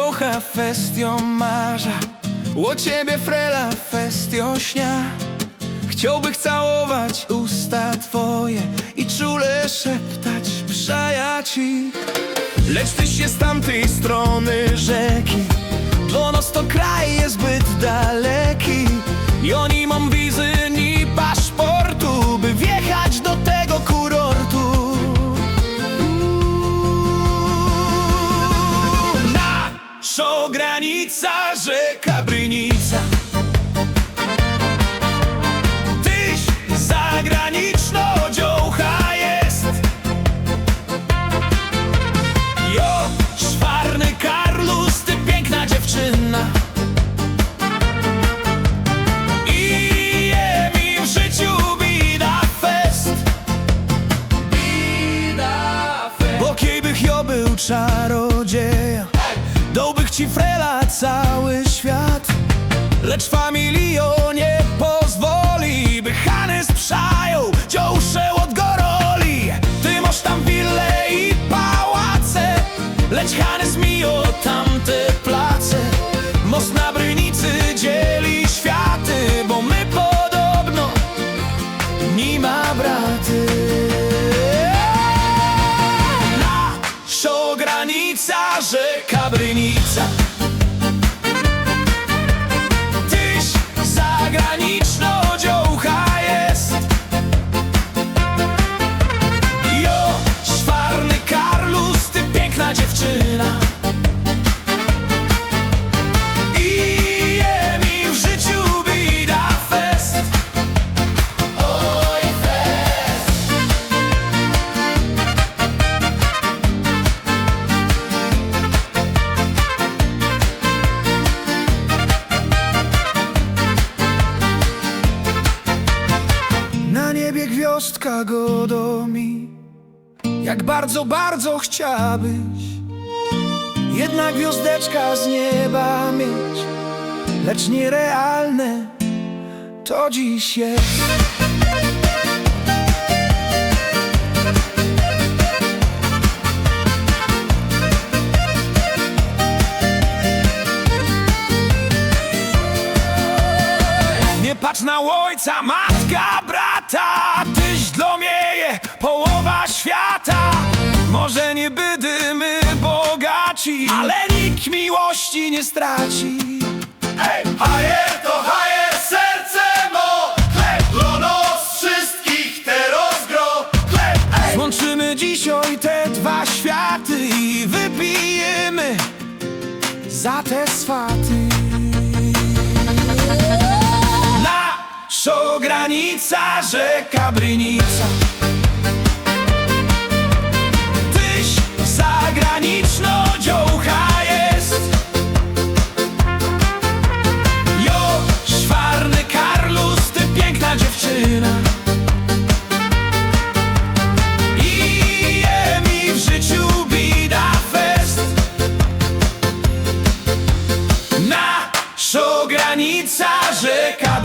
dziołcha festio marza, o ciebie frela festio śnia. Chciałbych całować usta twoje i czule szeptać przyjaci. Lecz tyś jest z tamtej strony rzeki, bo nos to kraj jest zbyt daleki. I oni mam wizy ni paszportu, by wjechać do tego kurortu. Nasza granica rzeka Brynica. Tyś zagraniczną dziołcha jest. Jo, szwarny Karlus, ty piękna dziewczyna. I je mi w życiu bida fest. Bida fest. Bo kiejbych jo był czarodzieja, dałbych ci frela cały świat. Lecz familio nie pozwoli, by Hanys przejął dziołszę od Goroli. Ty masz tam wille i pałace, lecz Hanys mi o tamte place. Most na Brynicy dzieli światy, bo my podobno nie ma braty. Nasza granica rzeka Brynica. Tyś zagraniczną dziołcha jest. Jo, szwarny Karlus, ty piękna dziewczyna. I je mi w życiu bida fest. Oj, fest. Na niebie gwiazdka godomi, jak bardzo, bardzo chciałabyś jedna gwiazdeczka z nieba mieć. Lecz nierealne to dziś jest. Nie patrz na ojca, matka, brata, tyś dla mnie połowa świata. Może nie bydymy bogaci, ale nikt miłości nie straci. Hej, hajer to hajer, serce mo, chleb dla nas wszystkich teraz gro, chleb, ej. Złączymy dzisiaj te dwa światy i wypijemy za te swaty. Nasza granica rzeka Brynica. Tyś zagraniczną dziołcha jest. Jo, szwarny Karlus, ty piękna dziewczyna. I je mi w życiu bida fest. Nasza granica rzeka